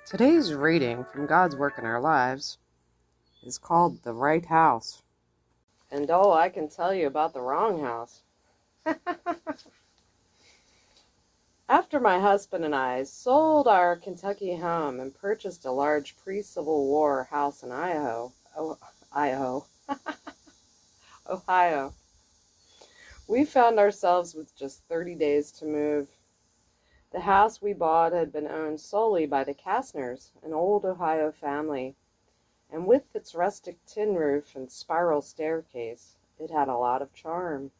Today's reading from God's Work in Our Lives is called The Right House. And I can tell you about the wrong house. After my husband and I sold our Kentucky home and purchased a large pre-Civil War house in Ohio, we found ourselves with just 30 days to move. The house we bought had been owned solely by the Kastners, an old Ohio family, and with its rustic tin roof and spiral staircase, it had a lot of charm.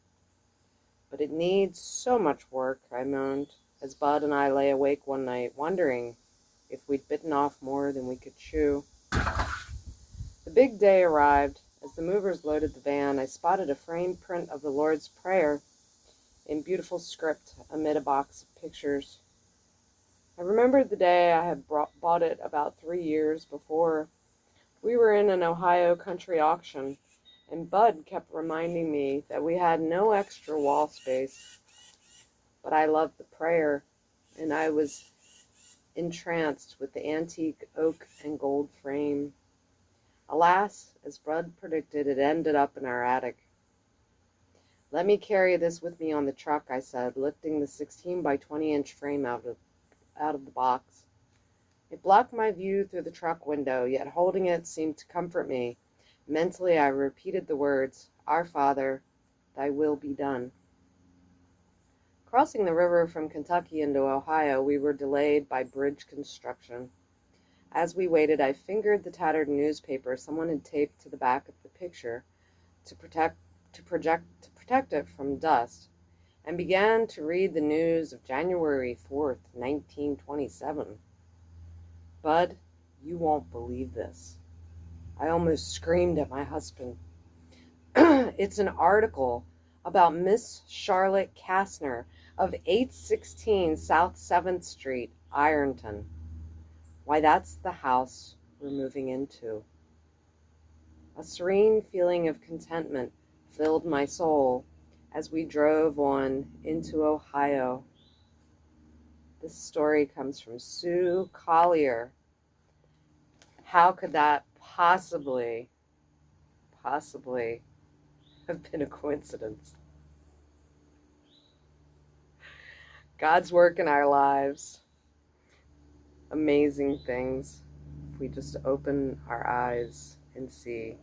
But it needs so much work, I moaned, as Bud and I lay awake one night, wondering if we'd bitten off more than we could chew. The big day arrived. As the movers loaded the van, I spotted a framed print of the Lord's Prayer in beautiful script amid a box of pictures. I remembered the day I had bought it about 3 years before. We were in an Ohio country auction, and Bud kept reminding me that we had no extra wall space. But I loved the prayer, and I was entranced with the antique oak and gold frame. Alas, as Bud predicted, it ended up in our attic. "Let me carry this with me on the truck," I said, lifting the 16 by 20-inch frame out of the box. It blocked my view through the truck window, yet holding it seemed to comfort me. Mentally, I repeated the words, "Our Father, thy will be done." Crossing the river from Kentucky into Ohio, we were delayed by bridge construction. As we waited, I fingered the tattered newspaper someone had taped to the back of the picture to protect it from dust, and began to read the news of January 4th, 1927. "Bud, you won't believe this." I almost screamed at my husband. "It's an article about Miss Charlotte Kastner of 816 South 7th Street, Ironton. Why, that's the house we're moving into." A serene feeling of contentment filled my soul as we drove on into Ohio. This story comes from Sue Collier. How could that possibly have been a coincidence? God's work in our lives. Amazing things if we just open our eyes and see.